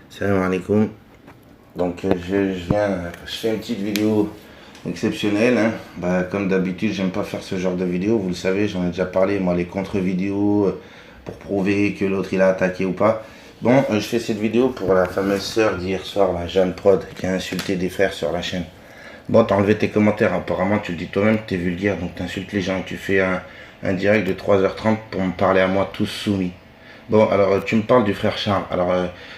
Salam alaikum. Donc je fais une petite vidéo exceptionnelle. Hein. Comme d'habitude, j'aime pas faire ce genre de vidéo. Vous le savez, j'en ai déjà parlé. Moi, les contre-vidéos pour prouver que l'autre il a attaqué ou pas. Bon, je fais cette vidéo pour la fameuse sœur d'hier soir, la Jeanne Prod, qui a insulté des frères sur la chaîne. Bon, t'as enlevé tes commentaires. Apparemment, tu le dis toi-même que t'es vulgaire, donc t'insultes les gens. Tu fais un direct de 3h30 pour me parler à moi tous soumis. Bon, alors tu me parles du frère Charles. Alors,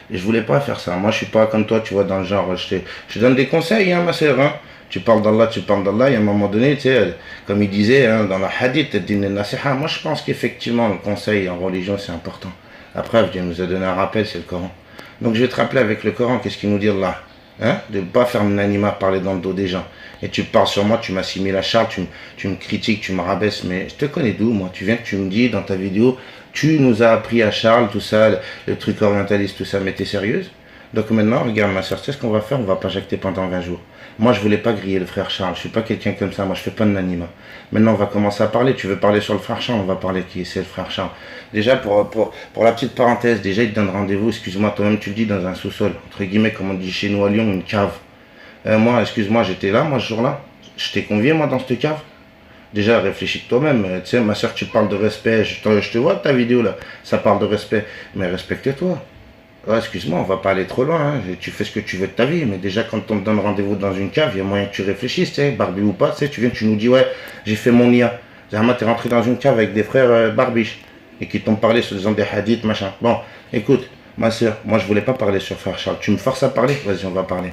je voulais pas faire ça. Moi, je suis pas comme toi, tu vois, dans le genre, je donne des conseils, hein, ma sœur. Hein. Tu parles d'Allah, et à un moment donné, tu sais, comme il disait hein, dans la hadith, moi, je pense qu'effectivement, le conseil en religion, c'est important. La preuve, Dieu nous a donné un rappel, c'est le Coran. Donc, je vais te rappeler avec le Coran, qu'est-ce qu'il nous dit là hein, de ne pas faire mon anima parler dans le dos des gens. Et tu parles sur moi, tu m'assimiles à Charles, tu me critiques, tu me rabaisses, mais je te connais d'où, moi. Tu viens, tu me dis dans ta vidéo, tu nous as appris à Charles, tout ça, le truc orientaliste, tout ça, mais t'es sérieuse? Donc maintenant, regarde ma soeur, tu sais ce qu'on va faire? On va pas jacter pendant 20 jours. Moi, je voulais pas griller le frère Charles, je suis pas quelqu'un comme ça, moi je fais pas de nanima. Maintenant, on va commencer à parler, tu veux parler sur le frère Charles, on va parler qui c'est le frère Charles. Déjà, pour la petite parenthèse, déjà, il te donne rendez-vous, excuse-moi, toi-même tu le dis, dans un sous-sol, entre guillemets, comme on dit chez nous à Lyon, une cave. Moi, excuse-moi, j'étais là, moi, ce jour-là, je t'ai convié, moi, dans cette cave. Déjà, réfléchis de toi-même. Tu sais, ma soeur, tu parles de respect. Je te vois ta vidéo là. Ça parle de respect. Mais respecte-toi. Ouais, excuse-moi, on va pas aller trop loin. Hein. Tu fais ce que tu veux de ta vie. Mais déjà, quand on te donne rendez-vous dans une cave, il y a moyen que tu réfléchisses. Tu sais, barbu ou pas. Tu sais, tu viens, tu nous dis, ouais, j'ai fait mon IA. Zahma, t'es rentré dans une cave avec des frères barbiches. Et qui t'ont parlé sur des hadiths, machin. Bon, écoute, ma soeur, moi, je voulais pas parler sur frère Charles. Tu me forces à parler? Vas-y, on va parler.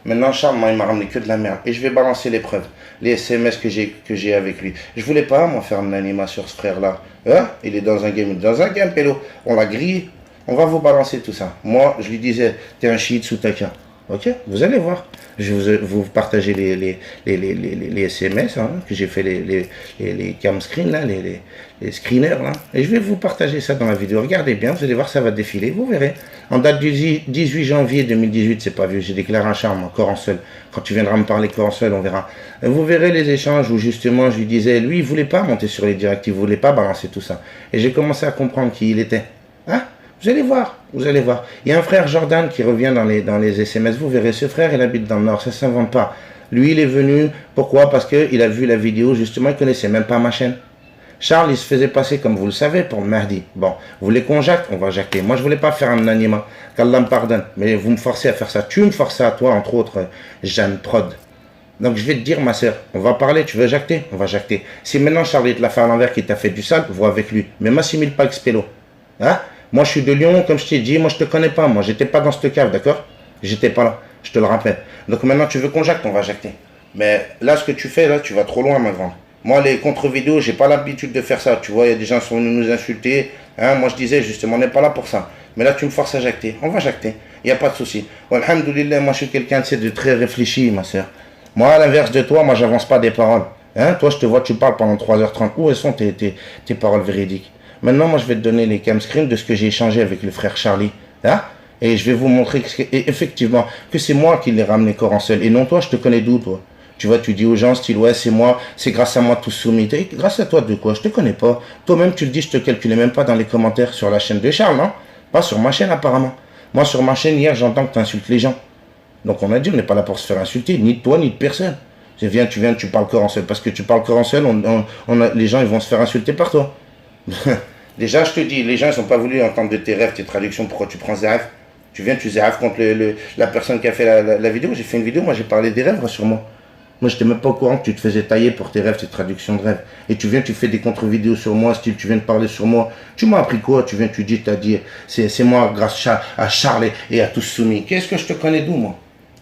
Maintenant, Charles, moi, il m'a ramené que de la merde. Et je vais balancer les preuves. Les SMS que j'ai avec lui. Je voulais pas, moi, faire un anima sur ce frère-là. Hein? Il est dans un game. Dans un game, Pélo. On l'a grillé. On va vous balancer tout ça. Moi, je lui disais, t'es un chiite sous taka. Ok? Vous allez voir. Je vais vous partager les SMS, hein, que j'ai fait les cam screens, là, les screeners, là. Et je vais vous partager ça dans la vidéo. Regardez bien, vous allez voir, ça va défiler. Vous verrez. En date du 18 janvier 2018, c'est pas vieux, j'ai déclaré un charme, encore en seul. Quand tu viendras me parler corps en seul, on verra. Vous verrez les échanges où justement je lui disais, lui, il voulait pas monter sur les directs, il voulait pas balancer tout ça. Et j'ai commencé à comprendre qui il était. Hein? Vous allez voir, vous allez voir. Il y a un frère Jordan qui revient dans les SMS, vous verrez, ce frère, il habite dans le Nord, ça s'invente pas. Lui, il est venu, pourquoi? Parce qu'il a vu la vidéo, justement, il connaissait même pas ma chaîne. Charles, il se faisait passer, comme vous le savez, pour Mahdi. Bon, vous voulez qu'on jacte? On va jacter. Moi, je voulais pas faire un anima. Qu'Allah me pardonne. Mais vous me forcez à faire ça. Tu me forces à toi, entre autres, Jeanne Prod. Donc, je vais te dire, ma soeur, on va parler. Tu veux jacter? On va jacter. Si maintenant, Charles, il te l'a fait à l'envers, qu'il t'a fait du sale, vois avec lui. Mais m'assimile pas avec Spélo. Hein? Moi, je suis de Lyon, comme je t'ai dit. Moi, je te connais pas. Moi, j'étais pas dans cette cave, d'accord? J'étais pas là. Je te le rappelle. Donc, maintenant, tu veux qu'on jacte? On va jacter. Mais là, ce que tu fais, là, tu vas trop loin, ma grande. Moi, les contre-vidéos, j'ai pas l'habitude de faire ça. Tu vois, il y a des gens qui sont venus nous insulter. Hein, moi, je disais justement, on n'est pas là pour ça. Mais là, tu me forces à jacter. On va jacter. Il n'y a pas de souci. Alhamdoulilah, moi, je suis quelqu'un de très réfléchi, ma soeur. Moi, à l'inverse de toi, moi, j'avance pas des paroles. Hein, toi, je te vois, tu parles pendant 3h30. Où sont tes paroles véridiques? Maintenant, moi, je vais te donner les cam screens de ce que j'ai échangé avec le frère Charlie. Hein, et je vais vous montrer effectivement que c'est moi qui l'ai ramené corps en seul. Et non, toi, je te connais d'où, toi? Tu vois, tu dis aux gens, style, ouais, c'est moi, c'est grâce à moi tout soumis. Grâce à toi de quoi? Je te connais pas. Toi-même, tu le dis, je te calculais même pas dans les commentaires sur la chaîne de Charles, non? Pas sur ma chaîne, apparemment. Moi, sur ma chaîne, hier, j'entends que tu insultes les gens. Donc, on a dit, on n'est pas là pour se faire insulter, ni de toi, ni de personne. Tu viens, tu parles corps en seul. Parce que tu parles corps en seul, les gens, ils vont se faire insulter par toi. Déjà, je te dis, les gens, ils n'ont pas voulu entendre de tes rêves, tes traductions. Pourquoi tu prends Zeraf? Tu viens, tu Zeraf contre la personne qui a fait la vidéo. J'ai fait une vidéo, moi, j'ai parlé des rêves, rassure-moi. Moi, je n'étais même pas au courant que tu te faisais tailler pour tes rêves, tes traductions de rêves. Et tu viens, tu fais des contre-vidéos sur moi, style, tu viens de parler sur moi. Tu m'as appris quoi? Tu viens, tu dis, t'as dit, c'est moi, grâce à Charles et à tous soumis. Qu'est-ce que je te connais d'où, moi?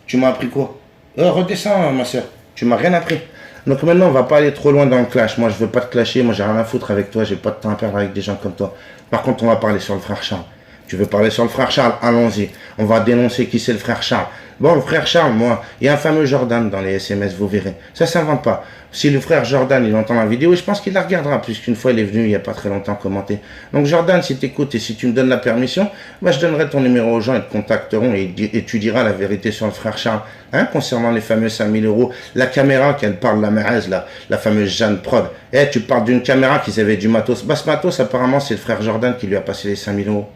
Tu m'as appris quoi? Redescends, ma soeur. Tu m'as rien appris. Donc maintenant, on va pas aller trop loin dans le clash. Moi, je veux pas te clasher. Moi, j'ai rien à foutre avec toi. J'ai pas de temps à perdre avec des gens comme toi. Par contre, on va parler sur le frère Charles. Tu veux parler sur le frère Charles? Allons-y. On va dénoncer qui c'est le frère Charles. Bon, le frère Charles, moi, il y a un fameux Jordan dans les SMS, vous verrez. Ça s'invente pas. Si le frère Jordan, il entend la vidéo, je pense qu'il la regardera, puisqu'une fois, il est venu il n'y a pas très longtemps commenter. Donc, Jordan, si tu écoutes et si tu me donnes la permission, bah, je donnerai ton numéro aux gens, ils te contacteront et tu diras la vérité sur le frère Charles. Hein, concernant les fameux 5000 euros, la caméra qu'elle parle, la Mahez, la fameuse Jeanne Prod. Eh, tu parles d'une caméra qu'ils avaient du matos. Bah, ce matos, apparemment, c'est le frère Jordan qui lui a passé les 5000 euros.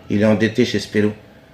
Il est endetté chez Spélo.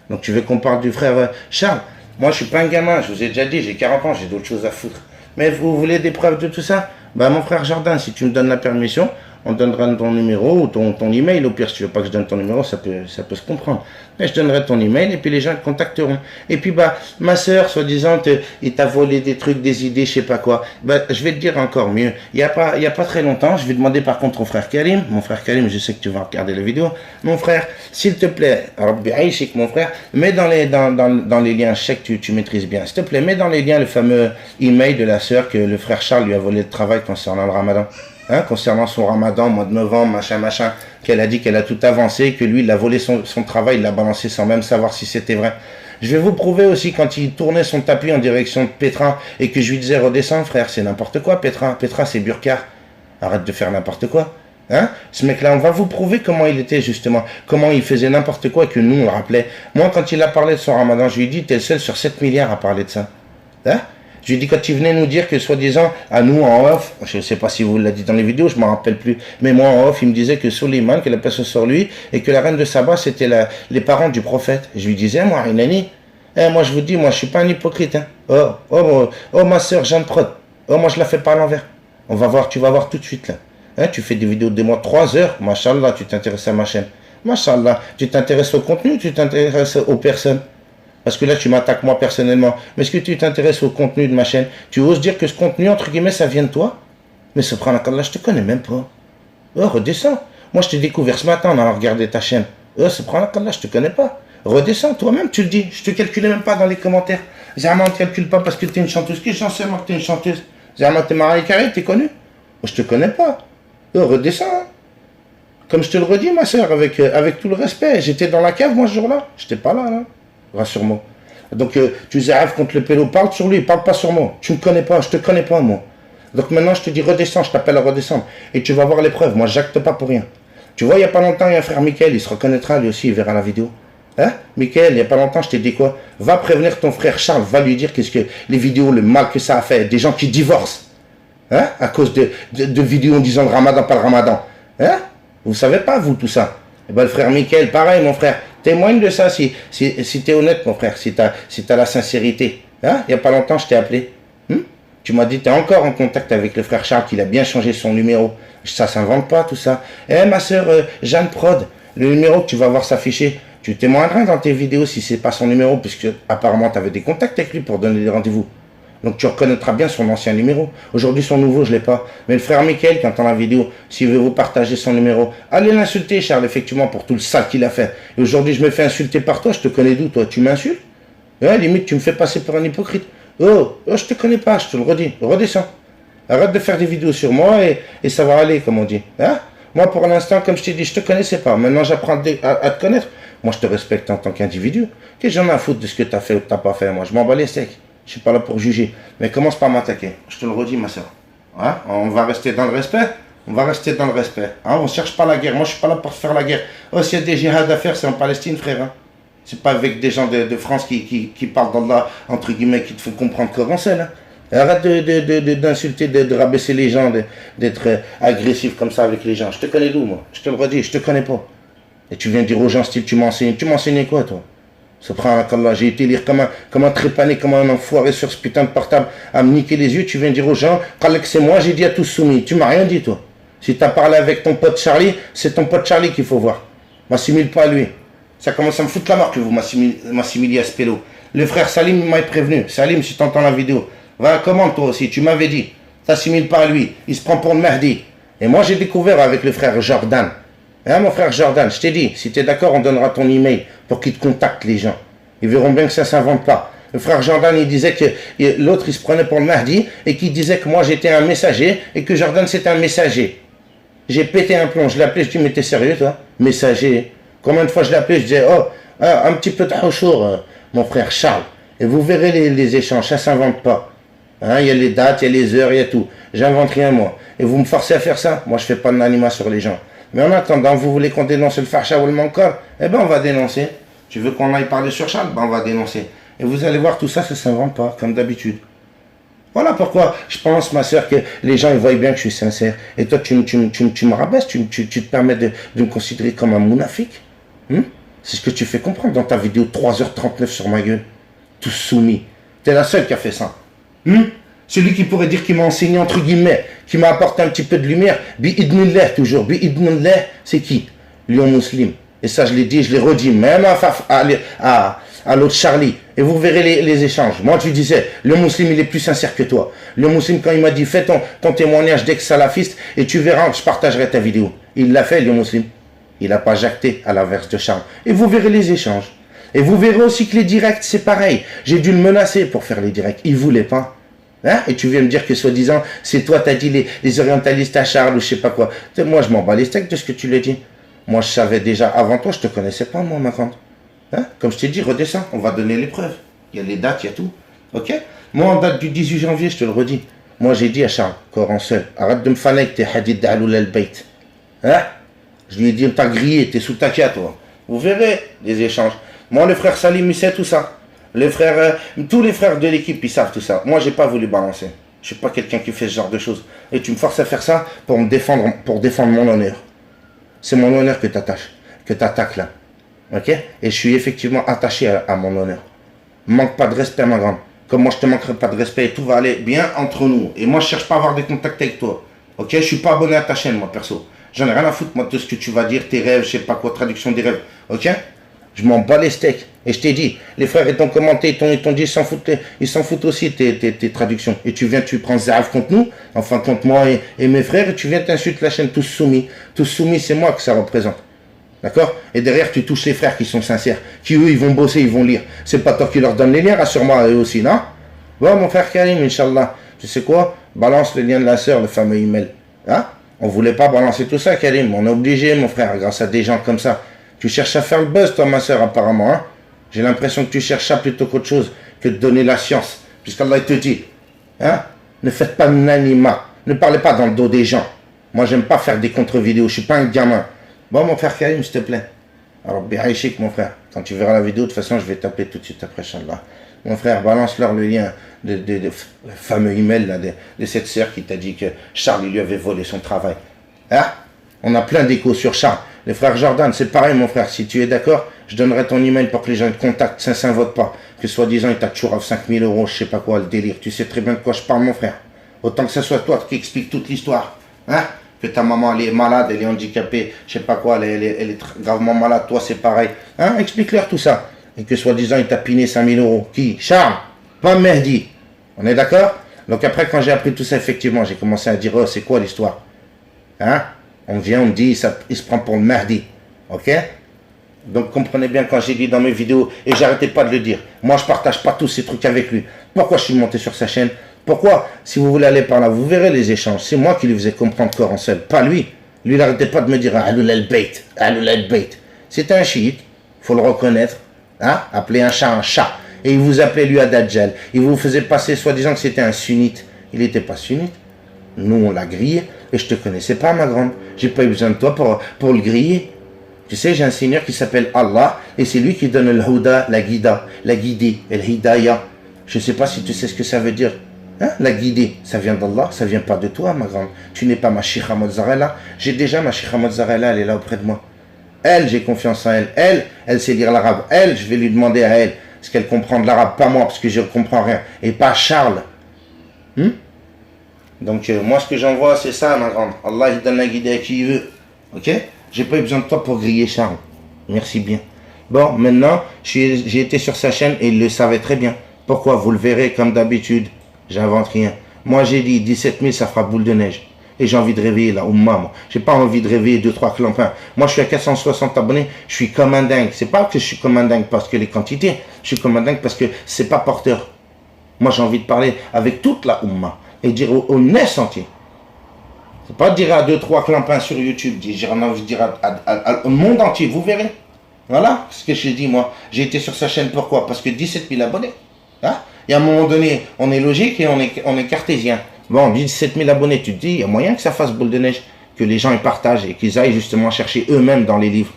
Donc tu veux qu'on parle du frère Charles? Moi je suis pas un gamin, je vous ai déjà dit, j'ai 40 ans, j'ai d'autres choses à foutre. Mais vous voulez des preuves de tout ça? Bah mon frère Jordan, si tu me donnes la permission, on donnera ton numéro ou ton email. Au pire, si tu veux pas que je donne ton numéro, ça peut se comprendre. Mais je donnerai ton email et puis les gens te contacteront. Et puis bah ma soeur, soi-disant, il t'a volé des trucs, des idées, je sais pas quoi. Bah je vais te dire encore mieux. Il y a pas très longtemps, je vais demander par contre au frère Karim. Mon frère Karim, je sais que tu vas regarder la vidéo. Mon frère, s'il te plaît, Rabbi Aïchik, mon frère, mets dans les liens, je sais que tu maîtrises bien. S'il te plaît, mets dans les liens le fameux email de la soeur que le frère Charles lui a volé de travail concernant le Ramadan. Hein, concernant son ramadan, mois de novembre, machin, qu'elle a dit qu'elle a tout avancé, que lui, il a volé son travail, il l'a balancé sans même savoir si c'était vrai. Je vais vous prouver aussi quand il tournait son tapis en direction de Petra et que je lui disais redescends frère, c'est n'importe quoi Petra, c'est Burkar, arrête de faire n'importe quoi. Hein, ce mec-là, on va vous prouver comment il était justement, comment il faisait n'importe quoi et que nous on le rappelait. Moi, quand il a parlé de son ramadan, je lui ai dit, t'es le seul sur 7 milliards à parler de ça. Hein? Je lui ai dit quand il venait nous dire que soi-disant, à nous en off, je ne sais pas si vous l'avez dit dans les vidéos, je ne m'en rappelle plus, mais moi en off, il me disait que Suleiman, que la personne sur lui, et que la reine de Saba, c'était les parents du prophète. Je lui disais, moi, Inani, moi je vous dis, moi je ne suis pas un hypocrite. Hein. Oh, ma soeur Jeanne Prod, moi je la fais pas à l'envers. On va voir, tu vas voir tout de suite là. Hein, tu fais des vidéos de moi 3 heures, machallah, tu t'intéresses à ma chaîne. Machallah, tu t'intéresses au contenu, tu t'intéresses aux personnes. Parce que là, tu m'attaques moi personnellement. Mais est-ce que tu t'intéresses au contenu de ma chaîne? Tu oses dire que ce contenu, entre guillemets, ça vient de toi? Mais subhanallah, je te connais même pas. Oh, redescends. Moi, je t'ai découvert ce matin en allant regarder ta chaîne. Oh, subhanallah, je te connais pas. Redescends, toi-même, tu le dis. Je te calculais même pas dans les commentaires. Zama, on te calcule pas parce que tu es une chanteuse. Qui j'en sais, moi, que tu es une chanteuse? Zama, t'es Mariah Carey, t'es connu? Moi, je te connais pas. Oh, redescends. Hein. Comme je te le redis, ma soeur, avec tout le respect. J'étais dans la cave, moi, ce jour-là. J'étais pas là, là. Rassure-moi. Donc tu z'arrives contre le pélo, parle sur lui, parle pas sur moi. Tu me connais pas, je te connais pas moi. Donc maintenant je te dis redescends, je t'appelle à redescendre. Et tu vas voir les preuves, moi j'acte pas pour rien. Tu vois, il y a pas longtemps, il y a un frère Mickaël, il se reconnaîtra lui aussi, il verra la vidéo. Hein Mickaël, il y a pas longtemps, je t'ai dit quoi? Va prévenir ton frère Charles, va lui dire qu'est-ce que les vidéos, le mal que ça a fait. Des gens qui divorcent. Hein à cause de vidéos en disant le ramadan, pas le ramadan. Hein Vous savez pas, vous, tout ça. Et ben le frère Mickaël, pareil, mon frère. Témoigne de ça si tu es honnête, mon frère, si tu as la sincérité. Hein? Il n'y a pas longtemps, je t'ai appelé. Tu m'as dit que tu es encore en contact avec le frère Charles, qu'il a bien changé son numéro. Ça ne s'invente pas, tout ça. Ma soeur Jeanne Prod, le numéro que tu vas voir s'afficher, tu témoigneras dans tes vidéos si ce n'est pas son numéro, puisque apparemment tu avais des contacts avec lui pour donner des rendez-vous. Donc tu reconnaîtras bien son ancien numéro. Aujourd'hui, son nouveau, je ne l'ai pas. Mais le frère Mickaël, qui entend la vidéo, s'il veut vous partager son numéro, allez l'insulter, Charles, effectivement, pour tout le sale qu'il a fait. Et aujourd'hui, je me fais insulter par toi. Je te connais d'où, toi? Tu m'insultes? Limite, tu me fais passer pour un hypocrite. Je te connais pas, je te le redis. Redescends. Arrête de faire des vidéos sur moi et ça va aller, comme on dit. Hein? Moi, pour l'instant, comme je t'ai dit, je te connaissais pas. Maintenant, j'apprends à te connaître. Moi, je te respecte en tant qu'individu. Qu'est-ce que j'en ai à foutre de ce que tu as fait ou que tu n'as pas fait? Moi, je m'en bats les steaks. Je suis pas là pour juger. Mais commence par m'attaquer. Je te le redis, ma soeur. Hein? On va rester dans le respect. On va rester dans le respect. Hein? On ne cherche pas la guerre. Moi, je suis pas là pour faire la guerre. S'il y a des djihad à faire, c'est en Palestine, frère. Hein? C'est pas avec des gens de France qui parlent d'Allah, entre guillemets, qui te font comprendre comment c'est, là. Arrête d'insulter, de rabaisser les gens, d'être agressif comme ça avec les gens. Je te connais d'où, moi? Je te le redis, je te connais pas. Et tu viens dire aux gens, style, tu m'enseignes quoi, toi? Subhanallah, j'ai été lire comme un trépané, comme un enfoiré sur ce putain de portable, à me niquer les yeux. Tu viens dire aux gens, que c'est moi, j'ai dit à tous soumis. Tu m'as rien dit, toi. Si tu as parlé avec ton pote Charlie, c'est ton pote Charlie qu'il faut voir. M'assimile pas à lui. Ça commence à me foutre la marque que vous m'assimiliez à ce pélo. Le frère Salim m'a prévenu. Salim, si tu entends la vidéo, va, commande toi aussi, tu m'avais dit. T'assimiles pas à lui. Il se prend pour le Mahdi. Et moi, j'ai découvert avec le frère Jordan. Hein, mon frère Jordan, je t'ai dit, si tu es d'accord, on donnera ton email pour qu'ils te contactent, les gens. Ils verront bien que ça ne s'invente pas. Le frère Jordan, il disait que l'autre, il se prenait pour le Mahdi et qu'il disait que moi, j'étais un messager et que Jordan, c'était un messager. J'ai pété un plomb. Je l'ai appelé, je dis, mais t'es sérieux, toi? Messager. Combien de fois je l'ai appelé, je disais, un petit peu de hachour, mon frère Charles. Et vous verrez les échanges, ça ne s'invente pas. Hein, il y a les dates, il y a les heures, il y a tout. J'invente rien, moi. Et vous me forcez à faire ça? Moi, je ne fais pas de l'anima sur les gens. Mais en attendant, vous voulez qu'on dénonce le Farcha ou le Mankar? Eh bien, on va dénoncer. Tu veux qu'on aille parler sur Charles? Ben, on va dénoncer. Et vous allez voir, tout ça, ça ne s'invente pas, comme d'habitude. Voilà pourquoi je pense, ma soeur, que les gens ils voient bien que je suis sincère. Et toi, tu me rabaisses, tu te permets de me considérer comme un mounafik. C'est ce que tu fais comprendre dans ta vidéo 3h39 sur ma gueule. Tout soumis. T'es la seule qui a fait ça. Celui qui pourrait dire qu'il m'a enseigné entre guillemets, qui m'a apporté un petit peu de lumière. Bi-idnillah toujours. Bi-idnillah, c'est qui? Lion Muslim. Et ça, je l'ai dit, je l'ai redit, même à l'autre Charlie. Et vous verrez les échanges. Moi, tu disais, le musulman, il est plus sincère que toi. Le musulman, quand il m'a dit, fais ton témoignage d'ex-salafiste et tu verras, je partagerai ta vidéo. Il l'a fait, le musulman. Il n'a pas jacté à l'inverse de Charles. Et vous verrez les échanges. Et vous verrez aussi que les directs, c'est pareil. J'ai dû le menacer pour faire les directs. Il ne voulait pas. Hein? Et tu viens me dire que soi-disant, c'est toi, t'as dit les orientalistes à Charles ou je sais pas quoi. Moi, je m'en bats les steaks de ce que tu l'as dit. Moi, je savais déjà, avant toi, je te connaissais pas, moi, ma grande. Hein? Comme je t'ai dit, redescends, on va donner les preuves. Il y a les dates, il y a tout. Ok? Moi, en date du 18 janvier, je te le redis. Moi, j'ai dit à Charles, Coran seul, arrête de me faner avec tes hadiths d'Aloul al-Bayt. Hein? Je lui ai dit, t'as grillé, t'es sous ta kia, toi. Vous verrez les échanges. Moi, le frère Salim, il sait tout ça. Les frères, tous les frères de l'équipe, ils savent tout ça. Moi, j'ai pas voulu balancer. Je suis pas quelqu'un qui fait ce genre de choses. Et tu me forces à faire ça pour me défendre, pour défendre mon honneur. C'est mon honneur que t'attaques là. Ok? Et je suis effectivement attaché à mon honneur. Manque pas de respect, ma grande. Comme moi, je te manquerai pas de respect et tout va aller bien entre nous. Et moi, je cherche pas à avoir des contacts avec toi. Ok? Je suis pas abonné à ta chaîne, moi, perso. J'en ai rien à foutre, moi, de ce que tu vas dire, tes rêves, je sais pas quoi, traduction des rêves. Ok? Je m'en bats les steaks. Et je t'ai dit, les frères, ils t'ont commenté, ils t'ont dit, ils s'en foutent aussi tes traductions. Et tu viens, tu prends Zahaf contre nous, enfin contre moi et mes frères, et tu viens t'insulter la chaîne Tous Soumis. Tous Soumis, c'est moi que ça représente. D'accord? Et derrière, tu touches les frères qui sont sincères, qui eux, ils vont bosser, ils vont lire. C'est pas toi qui leur donne les liens, rassure-moi, eux aussi, non? Bon, mon frère Karim, Inch'Allah, tu sais quoi? Balance le lien de la sœur, le fameux email. Hein? On voulait pas balancer tout ça, Karim. On est obligé, mon frère, grâce à des gens comme ça. Tu cherches à faire le buzz, toi, ma sœur, apparemment, hein? J'ai l'impression que tu cherches ça plutôt qu'autre chose que de donner la science. Puisqu'Allah te dit, hein, ne faites pas n'anima, ne parlez pas dans le dos des gens. Moi, j'aime pas faire des contre-vidéos, je suis pas un gamin. Bon, mon frère Karim, s'il te plaît. Alors, bihaïchik, mon frère. Quand tu verras la vidéo, de toute façon, je vais t'appeler tout de suite après, Inch'Allah. Mon frère, balance-leur le lien le fameux email là, de cette sœur qui t'a dit que Charles lui avait volé son travail. Hein? On a plein d'échos sur Charles. Le frère Jordan, c'est pareil, mon frère. Si tu es d'accord, je donnerai ton email pour que les gens te contactent. Ça ne s'invoque pas. Que soi-disant, il t'a toujours 5000 €, je sais pas quoi, le délire. Tu sais très bien de quoi je parle, mon frère. Autant que ce soit toi qui explique toute l'histoire. Hein? Que ta maman, elle est malade, elle est handicapée, je sais pas quoi, elle est gravement malade. Toi, c'est pareil. Hein? Explique-leur tout ça. Et que soi-disant, il t'a piné 5000 €. Qui? Charles, pas Mehdi. On est d'accord? Donc après, quand j'ai appris tout ça, effectivement, j'ai commencé à dire, oh, c'est quoi l'histoire? Hein? On vient, on me dit, il se prend pour le Mahdi. Ok? Donc comprenez bien quand j'ai dit dans mes vidéos, et j'arrêtais pas de le dire, moi je partage pas tous ces trucs avec lui. Pourquoi je suis monté sur sa chaîne? Pourquoi? Si vous voulez aller par là, vous verrez les échanges. C'est moi qui lui faisais comprendre Coran seul, pas lui. Lui, il n'arrêtait pas de me dire, Aloul al-Bayt, Aloul al-Bayt. C'était un chiite, il faut le reconnaître. Hein? Appeler un chat un chat. Et il vous appelait lui à Dajjal. Il vous faisait passer soi-disant que c'était un sunnite. Il n'était pas sunnite. Nous, on l'a grillé. Et je te connaissais pas, ma grande. J'ai pas eu besoin de toi pour le griller. Tu sais, j'ai un Seigneur qui s'appelle Allah. Et c'est lui qui donne le huda, la guidée, le hidayah. Je sais pas si tu sais ce que ça veut dire. Hein? La guidée, ça vient d'Allah, ça vient pas de toi, ma grande. Tu n'es pas ma Sheikha Mozzarella. J'ai déjà ma Sheikha Mozzarella, elle est là auprès de moi. Elle, j'ai confiance en elle. Elle sait lire l'arabe. Elle, je vais lui demander à elle. Est-ce qu'elle comprend de l'arabe? Pas moi, parce que je ne comprends rien. Et pas Charles. Donc, moi, ce que j'envoie, c'est ça, ma grande. Allah, il donne la guidée à qui il veut. Ok? J'ai pas eu besoin de toi pour griller Charles. Merci bien. Bon, maintenant, j'ai été sur sa chaîne et il le savait très bien. Pourquoi? Vous le verrez comme d'habitude. J'invente rien. Moi, j'ai dit 17 000, ça fera boule de neige. Et j'ai envie de réveiller la Oumma, moi. J'ai pas envie de réveiller 2-3 clampins. Moi, je suis à 460 abonnés. Je suis comme un dingue. C'est pas que je suis comme un dingue parce que les quantités. Je suis comme un dingue parce que c'est pas porteur. Moi, j'ai envie de parler avec toute la Oumma. Et dire au nez entier. C'est pas dire à 2-3 clampins sur YouTube. J'ai envie de dire au monde entier. Vous verrez. Voilà ce que j'ai dit, moi. J'ai été sur sa chaîne. Pourquoi? Parce que 17 000 abonnés. Hein? Et à un moment donné, on est logique et on est cartésien. Bon, 17 000 abonnés, tu te dis, il y a moyen que ça fasse boule de neige. Que les gens y partagent et qu'ils aillent justement chercher eux-mêmes dans les livres.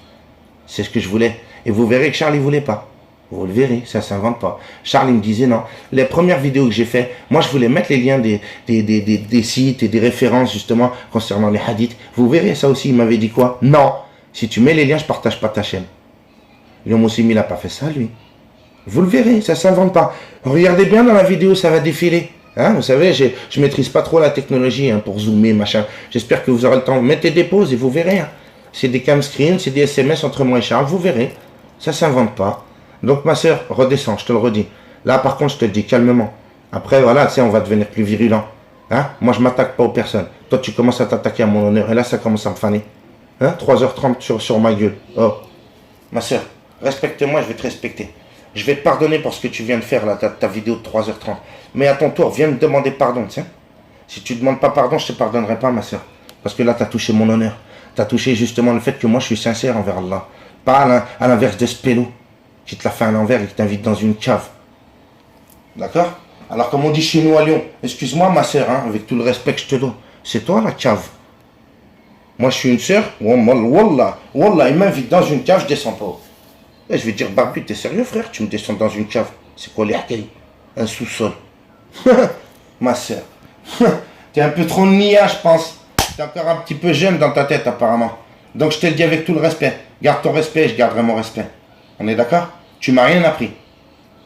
C'est ce que je voulais. Et vous verrez que Charles, il voulait pas. Vous le verrez, ça ne s'invente pas. Charles, il me disait non. Les premières vidéos que j'ai fait, moi, je voulais mettre les liens des sites et des références, justement, concernant les hadiths. Vous verrez, ça aussi, il m'avait dit quoi? Non. Si tu mets les liens, je ne partage pas ta chaîne. Léon Moussim, il n'a pas fait ça, lui. Vous le verrez, ça ne s'invente pas. Regardez bien dans la vidéo, ça va défiler. Hein, vous savez, je ne maîtrise pas trop la technologie hein, pour zoomer, machin. J'espère que vous aurez le temps. Mettez des pauses et vous verrez. Hein. C'est des cam screens, c'est des SMS entre moi et Charles, vous verrez. Ça ne s'invente pas. Donc ma soeur, redescends, je te le redis. Là, par contre, je te le dis calmement. Après, voilà, tu sais, on va devenir plus virulent. Hein, moi, je ne m'attaque pas aux personnes. Toi, tu commences à t'attaquer à mon honneur. Et là, ça commence à me faner. Hein, 3h30 sur ma gueule. Oh, ma soeur, respecte-moi, je vais te respecter. Je vais te pardonner pour ce que tu viens de faire, là, ta vidéo de 3h30. Mais à ton tour, viens me demander pardon, tiens. Si tu ne demandes pas pardon, je ne te pardonnerai pas, ma soeur. Parce que là, tu as touché mon honneur. Tu as touché justement le fait que moi, je suis sincère envers Allah. Pas à l'inverse de ce pélo qui te l'a fait à l'envers et qui t'invite dans une cave. D'accord? Alors, comme on dit chez nous à Lyon, excuse-moi, ma soeur, hein, avec tout le respect que je te donne, c'est toi la cave. Moi, je suis une soeur, wallah, il m'invite dans une cave, je descends pas. Et je vais dire, Barbu, t'es sérieux, frère? Tu me descends dans une cave. C'est quoi les hakaïs? Un sous-sol. Ma soeur. T'es un peu trop nia, je pense. T'es encore un petit peu jeune dans ta tête, apparemment. Donc, je te le dis avec tout le respect. Garde ton respect, je garderai mon respect. On est d'accord? Tu m'as rien appris.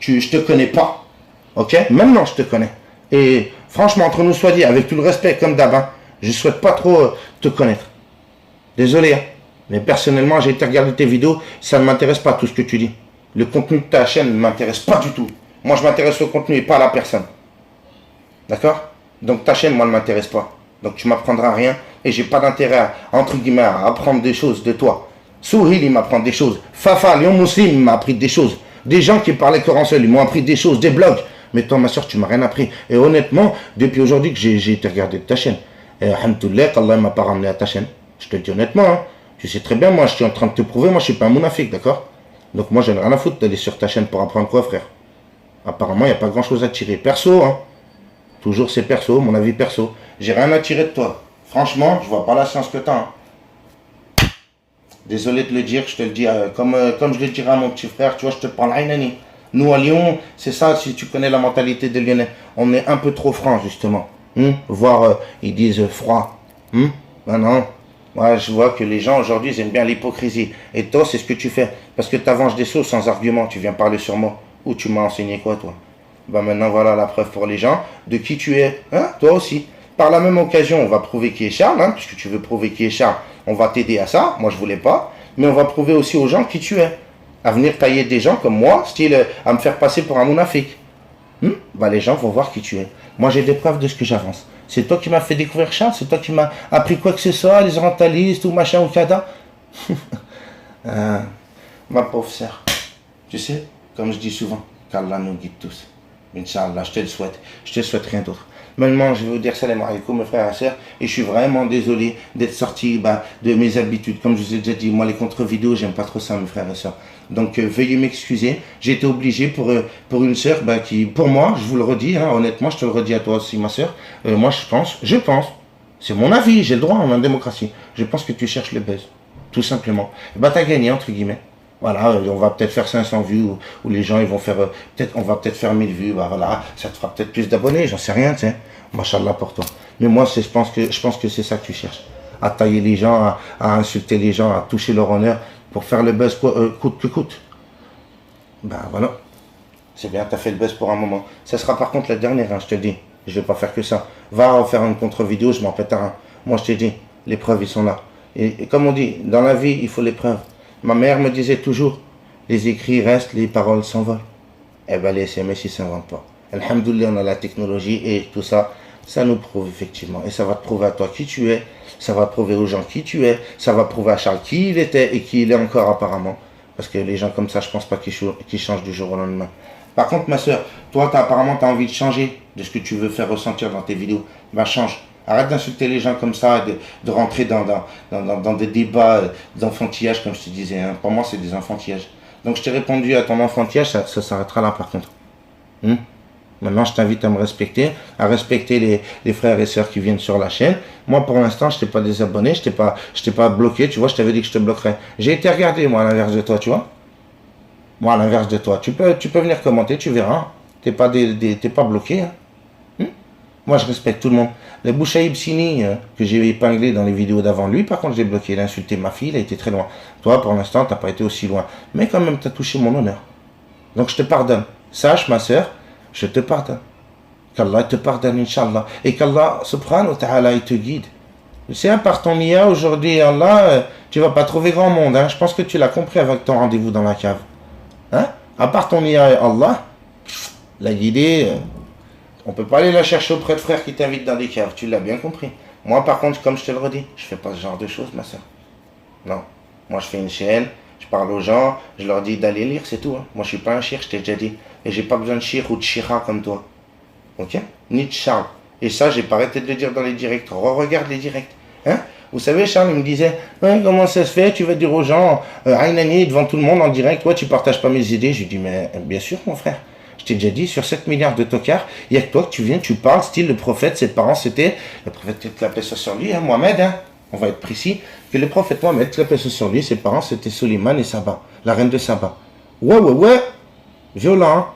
Je te connais pas. Ok? Maintenant, je te connais. Et franchement, entre nous soit dit, avec tout le respect, comme d'hab, hein, je souhaite pas trop te connaître. Désolé, hein. Mais personnellement, j'ai été regarder tes vidéos, ça ne m'intéresse pas tout ce que tu dis. Le contenu de ta chaîne ne m'intéresse pas du tout. Moi, je m'intéresse au contenu et pas à la personne. D'accord? Donc ta chaîne, moi, ne m'intéresse pas. Donc tu m'apprendras rien et j'ai pas d'intérêt à, entre guillemets, à apprendre des choses de toi. Souhil, il m'apprend des choses. Fafa, Léon Moussim, il m'a appris des choses. Des gens qui parlaient coran seul, ils m'ont appris des choses, des blogs. Mais toi, ma soeur, tu m'as rien appris. Et honnêtement, depuis aujourd'hui que j'ai été regarder ta chaîne, et alhamdoulilah, qu'Allah ne m'a pas ramené à ta chaîne. Je te le dis honnêtement, hein. Tu sais très bien, moi, je suis en train de te prouver, moi, je suis pas un mounafik, d'accord? Donc moi, j'en ai rien à foutre d'aller sur ta chaîne pour apprendre quoi, frère? Apparemment, il n'y a pas grand-chose à tirer. Perso, hein. Toujours c'est perso, mon avis perso. J'ai rien à tirer de toi. Franchement, je vois pas la chance que t'as. Hein. Désolé de le dire, je te le dis, comme je le dirais à mon petit frère, tu vois, je te parle Aynani. Nous, à Lyon, c'est ça, si tu connais la mentalité des Lyonnais. On est un peu trop franc, justement. Voire, ils disent froid. Ben non. Moi, je vois que les gens aujourd'hui, ils aiment bien l'hypocrisie. Et toi, c'est ce que tu fais. Parce que tu avances des choses sans argument. Tu viens parler sur moi. Ou tu m'as enseigné quoi, toi? Ben maintenant, voilà la preuve pour les gens de qui tu es. Hein? Toi aussi. Par la même occasion, on va prouver qui est Charles. Hein? Puisque tu veux prouver qui est Charles, on va t'aider à ça. Moi, je voulais pas. Mais on va prouver aussi aux gens qui tu es. À venir tailler des gens comme moi, style à me faire passer pour un mounafik. Ben, les gens vont voir qui tu es. Moi, j'ai des preuves de ce que j'avance. C'est toi qui m'as fait découvrir Charles, c'est toi qui m'as appris quoi que ce soit, les orientalistes ou machin ou cada. Ma pauvre sœur, tu sais, comme je dis souvent, qu'Allah nous guide tous. Inch'Allah, je te le souhaite. Je te souhaite rien d'autre. Maintenant, je vais vous dire salam alaikum, mes frères et sœurs, et je suis vraiment désolé d'être sorti de mes habitudes. Comme je vous ai déjà dit, moi, les contre-vidéos, j'aime pas trop ça, mes frères et sœurs. Donc, veuillez m'excuser. J'ai été obligé pour une sœur qui, pour moi, je vous le redis, hein, honnêtement, je te le redis à toi aussi, ma sœur. Moi, je pense, c'est mon avis, j'ai le droit en démocratie. Je pense que tu cherches le buzz, tout simplement. Bah, t'as gagné, entre guillemets. Voilà, on va peut-être faire 500 vues, ou les gens, ils vont faire, on va peut-être faire 1000 vues, bah voilà, ça te fera peut-être plus d'abonnés, j'en sais rien, tu sais. Machallah pour toi. Mais moi, je pense que c'est ça que tu cherches. À tailler les gens, à insulter les gens, à toucher leur honneur, pour faire le buzz coûte que coûte. Ben voilà. C'est bien, t'as fait le buzz pour un moment. Ça sera par contre la dernière, hein, je te le dis. Je vais pas faire que ça. Va faire une contre-vidéo, je m'en pète un. Moi, je te dis, les preuves, ils sont là. Et comme on dit, dans la vie, il faut les preuves. Ma mère me disait toujours, les écrits restent, les paroles s'envolent. Eh ben, les SMS, ils s'inventent pas. Alhamdoulilah, on a la technologie et tout ça, ça nous prouve effectivement. Et ça va te prouver à toi qui tu es, ça va prouver aux gens qui tu es, ça va prouver à Charles qui il était et qui il est encore apparemment. Parce que les gens comme ça, je pense pas qu'ils changent du jour au lendemain. Par contre, ma soeur, toi, apparemment, tu as envie de changer de ce que tu veux faire ressentir dans tes vidéos. Ben, change. Arrête d'insulter les gens comme ça, de rentrer dans des débats d'enfantillage, comme je te disais. Hein. Pour moi, c'est des enfantillages. Donc, je t'ai répondu à ton enfantillage, ça s'arrêtera là, par contre. Maintenant, je t'invite à me respecter, à respecter les frères et sœurs qui viennent sur la chaîne. Moi, pour l'instant, je t'ai pas désabonné, je t'ai pas bloqué, tu vois, je t'avais dit que je te bloquerais. J'ai été regarder, moi, à l'inverse de toi, tu vois. Moi, à l'inverse de toi. Tu peux venir commenter, tu verras. T'es pas bloqué. Hein. Moi, je respecte tout le monde. Le Bouchaïb Sini, que j'ai épinglé dans les vidéos d'avant, lui, par contre, j'ai bloqué. Il a insulté ma fille, il a été très loin. Toi, pour l'instant, t'as pas été aussi loin. Mais quand même, t'as touché mon honneur. Donc, je te pardonne. Sache, ma sœur, je te pardonne. Qu'Allah te pardonne, Inch'Allah. Et qu'Allah, subhanahu wa ta'ala, il te guide. Tu sais, par ton IA aujourd'hui, Allah, tu vas pas trouver grand monde. Hein. Je pense que tu l'as compris avec ton rendez-vous dans la cave. Hein? À part ton IA et Allah, la guidée, on peut pas aller la chercher auprès de frères qui t'invitent dans des caves. Tu l'as bien compris. Moi, par contre, comme je te le redis, je fais pas ce genre de choses, ma soeur. Non. Moi, je fais une chaîne, je parle aux gens, je leur dis d'aller lire, c'est tout. Hein. Moi, je suis pas un shir, je t'ai déjà dit. Et j'ai pas besoin de shir ou de shira comme toi. Ok? Ni de Charles. Et ça, j'ai pas arrêté de le dire dans les directs. Regarde les directs. Hein? Vous savez, Charles, il me disait, ouais, comment ça se fait? Tu vas dire aux gens, Aynani, devant tout le monde en direct, toi, tu partages pas mes idées. Je lui dis, mais bien sûr, mon frère. Je t'ai déjà dit, sur 7 milliards de tocards, il n'y a que toi que tu viens, tu parles, style le prophète, ses parents, c'était, le prophète, que la paix soit sur lui, hein, Mohamed, hein, on va être précis, que le prophète Mohamed, que la paix soit sur lui, ses parents, c'était Soliman et Saba, la reine de Saba. Ouais, violent, hein.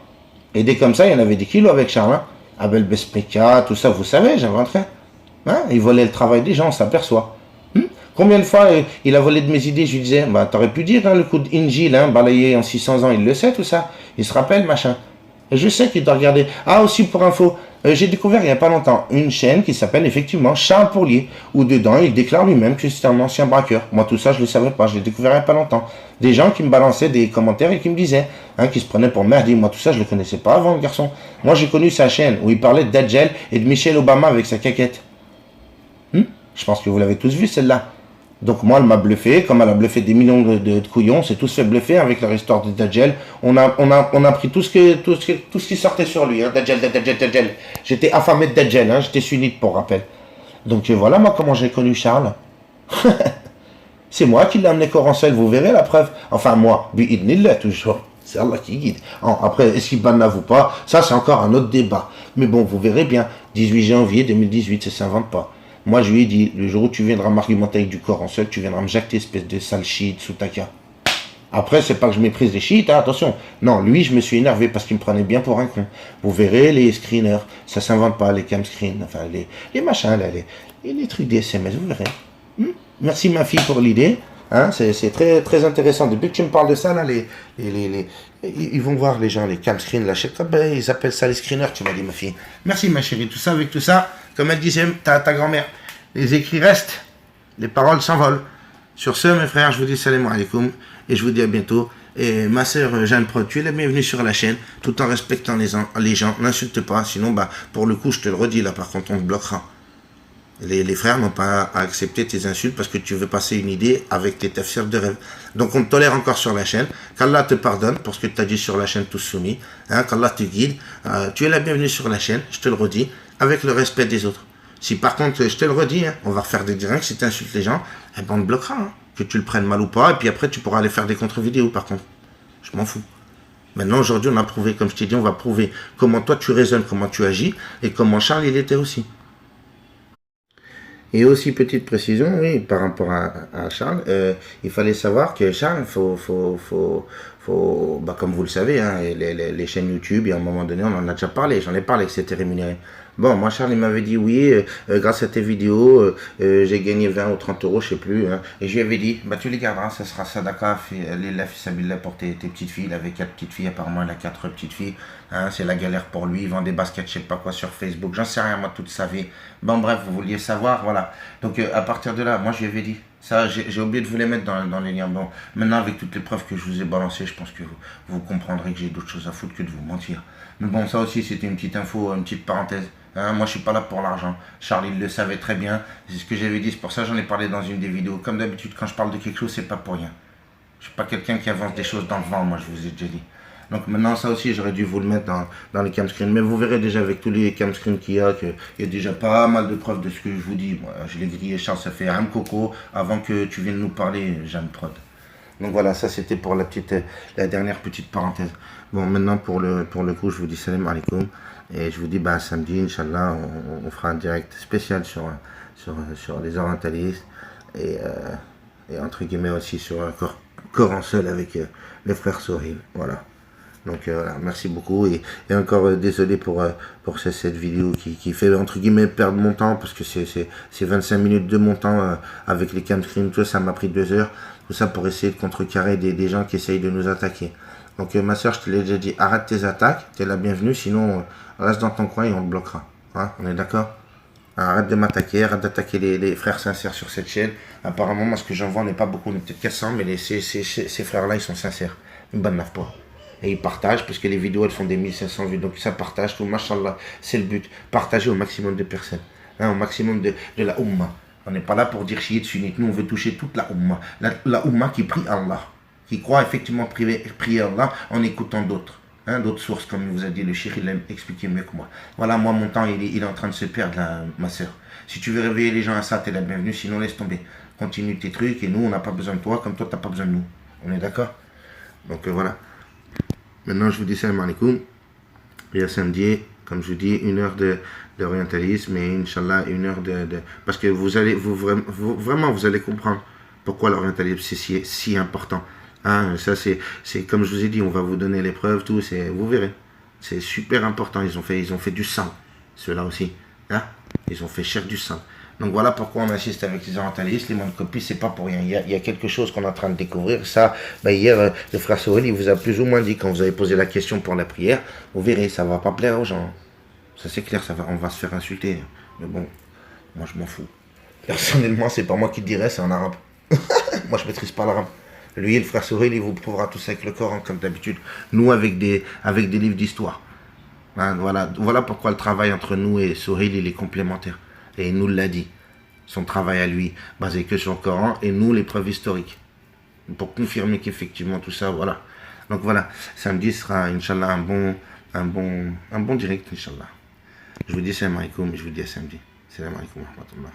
Et dès comme ça, il y en avait des kilos avec Charles, hein. Abel Besprika, tout ça, vous savez, j'inventerai. Hein, il volait le travail des gens, on s'aperçoit. Combien de fois il a volé de mes idées? Je lui disais, bah t'aurais pu dire hein, le coup d'Injil, hein, balayé en 600 ans, il le sait tout ça. Il se rappelle, machin. Et je sais qu'il doit regarder. Ah, aussi pour info, j'ai découvert il n'y a pas longtemps une chaîne qui s'appelle effectivement Charles Pourlier, où dedans il déclare lui-même que c'est un ancien braqueur. Moi tout ça je ne le savais pas, je l'ai découvert il n'y a pas longtemps. Des gens qui me balançaient des commentaires et qui me disaient, hein, qui se prenaient pour merdi. Moi tout ça je ne le connaissais pas avant le garçon. Moi j'ai connu sa chaîne où il parlait de Dajjal et de Michelle Obama avec sa caquette. Je pense que vous l'avez tous vu celle-là. Donc moi, elle m'a bluffé, comme elle a bluffé des millions de couillons, c'est tous fait bluffer avec leur histoire de Dajjal. On a pris tout ce qui sortait sur lui, hein, Dajjal. J'étais affamé de Dajjal, hein, j'étais sunnite pour rappel. Donc voilà moi comment j'ai connu Charles. C'est moi qui l'ai amené Corancel, vous verrez la preuve. Enfin moi, bi'idnillah toujours. C'est Allah qui guide. Après, est-ce qu'il banave ou pas? Ça c'est encore un autre débat. Mais bon, vous verrez bien, 18 janvier 2018, ça s'invente pas. Moi, je lui ai dit, le jour où tu viendras m'argumenter avec du corps en seul, tu viendras me jacter, espèce de sale chiite, soutaka. Après, c'est pas que je méprise les chiites, hein, attention. Non, lui, je me suis énervé parce qu'il me prenait bien pour un con. Vous verrez les screeners, ça s'invente pas, les cam screens, enfin, les machins, là, les trucs des SMS, vous verrez. Merci, ma fille, pour l'idée. Hein, c'est très, très intéressant. Depuis que tu me parles de ça, là, ils vont voir les gens, les cam screens, là, ils appellent ça les screeners, tu m'as dit, ma fille. Merci, ma chérie, tout ça, avec tout ça. Comme elle disait ta grand-mère, les écrits restent, les paroles s'envolent. Sur ce, mes frères, je vous dis salam alaikum et je vous dis à bientôt. Et ma sœur Jeanne Prod, tu es la bienvenue sur la chaîne, tout en respectant les gens. N'insulte pas, sinon, bah, pour le coup, je te le redis là, par contre, on te bloquera. Les frères n'ont pas à accepter tes insultes parce que tu veux passer une idée avec tes tafsirs de rêve. Donc on te tolère encore sur la chaîne. Qu'Allah te pardonne pour ce que tu as dit sur la chaîne tous soumis. Hein, qu'Allah te guide. Tu es la bienvenue sur la chaîne, je te le redis, avec le respect des autres. Si par contre, je te le redis, hein, on va refaire des directs, si tu insultes les gens, eh ben on te bloquera. Hein, que tu le prennes mal ou pas, et puis après tu pourras aller faire des contre-vidéos par contre. Je m'en fous. Maintenant, aujourd'hui, on a prouvé, comme je t'ai dit, on va prouver comment toi tu raisonnes, comment tu agis, et comment Charles il était aussi. Et aussi, petite précision, oui, par rapport à Charles, il fallait savoir que Charles, bah, comme vous le savez, hein, les chaînes YouTube, et à un moment donné, on en a déjà parlé, j'en ai parlé que c'était rémunéré. Bon, moi, Charles, il m'avait dit, oui, grâce à tes vidéos, j'ai gagné 20 ou 30 euros, je sais plus, hein, et je lui avais dit, bah, tu les garderas, ça sera sadaka, la fisabilillah pour tes petites filles, il avait 4 petites filles, apparemment, il a 4 petites filles, hein, c'est la galère pour lui, il vend des baskets, je sais pas quoi, sur Facebook, j'en sais rien, moi, toute sa vie. Bon, bref, vous vouliez savoir, voilà. Donc, à partir de là, moi, je lui avais dit, ça, j'ai oublié de vous les mettre dans les liens. Bon, maintenant, avec toutes les preuves que je vous ai balancées, je pense que vous comprendrez que j'ai d'autres choses à foutre que de vous mentir. Mais bon, ça aussi, c'était une petite info, une petite parenthèse. Hein, moi, je suis pas là pour l'argent. Charles, il le savait très bien. C'est ce que j'avais dit, c'est pour ça que j'en ai parlé dans une des vidéos. Comme d'habitude, quand je parle de quelque chose, c'est pas pour rien. Je suis pas quelqu'un qui avance des choses dans le vent, moi, je vous ai déjà dit. Donc maintenant, ça aussi, j'aurais dû vous le mettre dans les cam screens. Mais vous verrez déjà avec tous les cam screens qu'il y a y a déjà pas mal de preuves de ce que je vous dis. Moi, je l'ai grillé, Charles, ça fait un coco avant que tu viennes nous parler, Jeanne Prod. Donc voilà, ça c'était pour la dernière petite parenthèse. Bon, maintenant pour le coup, je vous dis salam alaikum. Et je vous dis, bah, samedi, Inch'Allah, on fera un direct spécial sur les orientalistes. Et entre guillemets aussi sur Coran seul avec les frères Sohil. Voilà. Donc voilà, merci beaucoup et encore désolé pour cette vidéo qui fait entre guillemets perdre mon temps parce que c'est 25 minutes de mon temps avec les camscreens, tout ça m'a pris 2 heures, tout ça pour essayer de contrecarrer des gens qui essayent de nous attaquer. Donc ma soeur, je te l'ai déjà dit, arrête tes attaques, t'es la bienvenue, sinon reste dans ton coin et on te bloquera. Hein, on est d'accord? Arrête de m'attaquer, arrête d'attaquer les frères sincères sur cette chaîne. Apparemment, moi ce que j'en vois n'est pas beaucoup, on est peut-être 400, mais ces frères-là, ils sont sincères. Une bonne naf pas. Et ils partagent, parce que les vidéos, elles font des 1500 vues. Donc ça partage, tout, machallah, c'est le but. Partager au maximum de personnes. Hein, au maximum de la Ummah. On n'est pas là pour dire chiite, sunnite. Nous, on veut toucher toute la Ummah. La Ummah qui prie Allah. Qui croit effectivement prier Allah en écoutant d'autres. Hein, d'autres sources, comme vous a dit le cheikh, il l'a expliqué mieux que moi. Voilà, moi, mon temps, il est en train de se perdre, là, ma soeur. Si tu veux réveiller les gens à ça, t'es la bienvenue. Sinon, laisse tomber. Continue tes trucs. Et nous, on n'a pas besoin de toi, comme toi, t'as pas besoin de nous. On est d'accord? Donc voilà. Maintenant, je vous dis salam alaikum. Et à samedi, comme je vous dis, 1 heure d'orientalisme et Inch'Allah, 1 heure de... Parce que vous allez comprendre pourquoi l'orientalisme c'est si important. Hein, ça, c'est comme je vous ai dit, on va vous donner les preuves, tout, vous verrez. C'est super important. Ils ont fait du sang, ceux-là aussi. Hein? Ils ont fait cher du sang. Donc voilà pourquoi on insiste avec les orientalistes, les monocopies, c'est pas pour rien. Il y a quelque chose qu'on est en train de découvrir. Ça, hier, le frère Sorel, il vous a plus ou moins dit, quand vous avez posé la question pour la prière, vous verrez, ça va pas plaire aux gens. Ça c'est clair, on va se faire insulter. Mais bon, moi je m'en fous. Personnellement, c'est pas moi qui le dirais, c'est en arabe. Moi je maîtrise pas l'arabe. Lui, le frère Sorel, il vous prouvera tout ça avec le Coran, comme d'habitude. Nous, avec des livres d'histoire. Hein, voilà pourquoi le travail entre nous et Sorel, il est complémentaire. Et il nous l'a dit. Son travail à lui, basé que sur le Coran, et nous, les preuves historiques. Pour confirmer qu'effectivement, tout ça, voilà. Donc voilà, samedi sera, Inch'Allah, un bon direct, Inch'Allah. Je vous dis salam alaikum, je vous dis à samedi. Salam alaikum wa rahmatullah.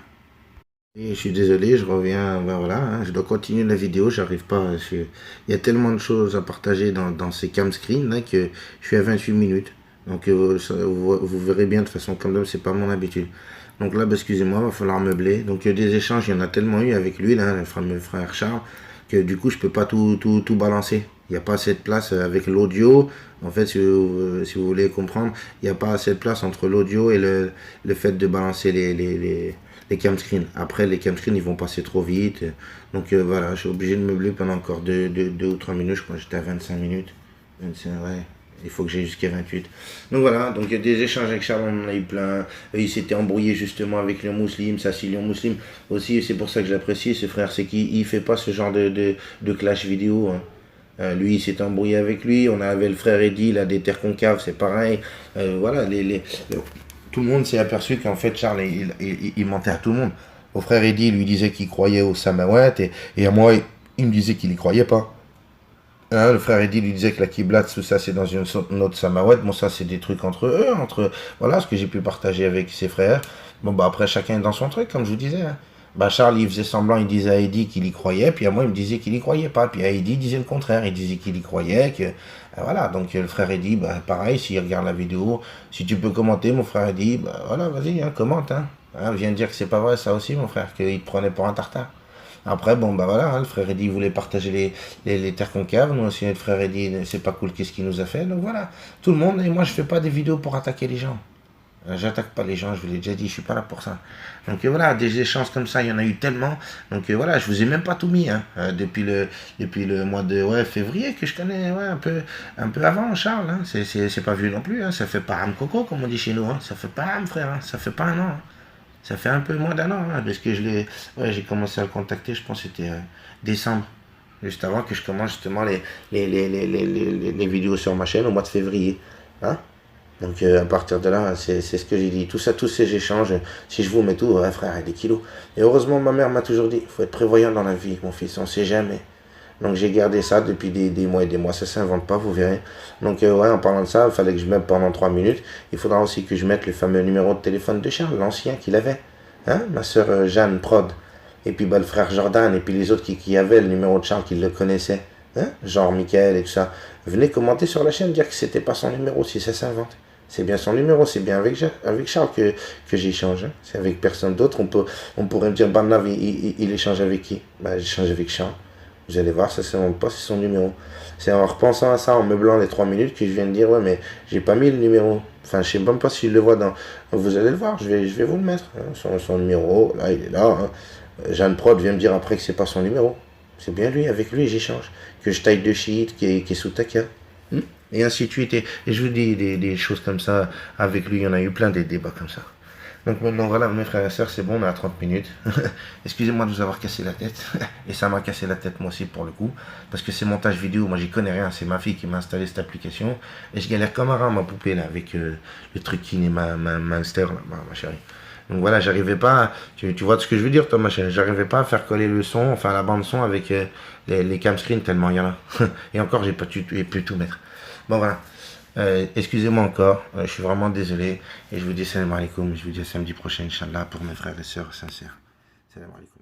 Et je suis désolé, je reviens, ben voilà, hein, je dois continuer la vidéo, j'arrive pas, il y a tellement de choses à partager dans ces cam screens là, que je suis à 28 minutes. Donc vous verrez bien, de toute façon, comme d'hab, c'est pas mon habitude. Donc là, bah, excusez-moi, il va falloir meubler. Donc des échanges, il y en a tellement eu avec lui, là, le frère Charles, que du coup, je peux pas tout balancer. Il n'y a pas assez de place avec l'audio. En fait, si vous voulez comprendre, il n'y a pas assez de place entre l'audio et le fait de balancer les cam screens. Après, les cam screens, ils vont passer trop vite. Donc voilà, je suis obligé de meubler pendant encore 2 ou 3 minutes. Je crois que j'étais à 25 minutes. 25, ouais. Il faut que j'aille jusqu'à 28. Donc voilà, donc il y a des échanges avec Charles, on en a eu plein. Il s'était embrouillé justement avec les musulmans, ça c'est les musulmans aussi, c'est pour ça que j'apprécie ce frère, c'est qu'il ne fait pas ce genre de clash vidéo. Hein. Lui, il s'est embrouillé avec lui, on avait le frère Eddy, là, des terres concaves, c'est pareil. Voilà, tout le monde s'est aperçu qu'en fait Charles, il mentait à tout le monde. Au frère Eddy, il lui disait qu'il croyait au Samawat, et à moi, il me disait qu'il n'y croyait pas. Hein, le frère Eddy lui disait que la Qibla, tout ça c'est dans une autre Samawat. Bon, ça c'est des trucs entre eux, voilà ce que j'ai pu partager avec ses frères. Bon, bah après chacun est dans son truc, comme je vous disais. Hein. Bah Charles, il faisait semblant, il disait à Eddy qu'il y croyait, puis à moi il me disait qu'il y croyait pas. Puis à Eddy, il disait le contraire, il disait qu'il y croyait. Voilà, donc le frère Eddy, bah pareil, s'il regarde la vidéo, si tu peux commenter, mon frère Eddy, bah voilà, vas-y, hein, commente. Hein. Hein, viens dire que c'est pas vrai ça aussi, mon frère, qu'il te prenait pour un tartare. Après, bon, bah voilà, hein, le frère Eddy voulait partager les terres concaves. Nous aussi, notre frère Eddy, c'est pas cool, qu'est-ce qu'il nous a fait. Donc voilà, tout le monde, et moi, je fais pas des vidéos pour attaquer les gens. J'attaque pas les gens, je vous l'ai déjà dit, je suis pas là pour ça. Donc voilà, des échanges comme ça, il y en a eu tellement. Donc voilà, je vous ai même pas tout mis, hein, depuis le mois de février que je connais, un peu avant, Charles. Hein, c'est pas vu non plus, hein, ça fait pas un coco, comme on dit chez nous. Hein, ça fait pas un frère, hein, ça fait pas un an. Hein. Ça fait un peu moins d'un an, hein, parce que j'ai commencé à le contacter, je pense que c'était décembre, juste avant que je commence justement les vidéos sur ma chaîne au mois de février. Hein. Donc à partir de là, c'est ce que j'ai dit. Tout ça, tous ces échanges, si je vous mets tout, frère, il y a des kilos. Et heureusement, ma mère m'a toujours dit, il faut être prévoyant dans la vie, mon fils, on ne sait jamais. Donc j'ai gardé ça depuis des mois et des mois, ça ne s'invente pas, vous verrez. Donc en parlant de ça, il fallait que je mette pendant 3 minutes. Il faudra aussi que je mette le fameux numéro de téléphone de Charles, l'ancien qu'il avait. Hein, ma soeur Jeanne Prod. Et puis le frère Jordan, et puis les autres qui avaient le numéro de Charles, qui le connaissaient. Hein, genre Michael et tout ça. Venez commenter sur la chaîne, dire que c'était pas son numéro, si ça s'invente. C'est bien son numéro, c'est bien avec Charles que j'échange. Hein. C'est avec personne d'autre. On pourrait me dire, Barnav, il échange avec qui? J'échange avec Charles. Vous allez voir, ça ne s'invente pas, c'est son numéro. C'est en repensant à ça, en meublant les 3 minutes, que je viens de dire, ouais, mais j'ai pas mis le numéro. Enfin, je sais même pas si je le vois dans... Vous allez le voir, je vais vous le mettre. Hein, son numéro, là, il est là. Hein. Jeanne Prod vient me dire après que c'est pas son numéro. C'est bien lui, avec lui, j'échange. Que je taille de shit, qui est sous Taka. Et ainsi de suite. Et je vous dis des choses comme ça. Avec lui, il y en a eu plein des débats comme ça. Donc maintenant, voilà, mes frères et sœurs, c'est bon, on est à 30 minutes. Excusez-moi de vous avoir cassé la tête. Et ça m'a cassé la tête moi aussi pour le coup. Parce que c'est montage vidéo, moi j'y connais rien. C'est ma fille qui m'a installé cette application. Et je galère comme un rat, ma poupée, là, avec le truc qui est ma Insta, là, ma chérie. Donc voilà, j'arrivais pas, tu vois ce que je veux dire, toi, ma chérie. J'arrivais pas à faire coller le son, enfin la bande son avec les cam screens tellement il y en a. Et encore, j'ai pu tout mettre. Bon, voilà. Excusez-moi encore, je suis vraiment désolé. Et je vous dis salam alaikum. Je vous dis à samedi prochain, Inch'Allah, pour mes frères et sœurs sincères. Salam alaikum.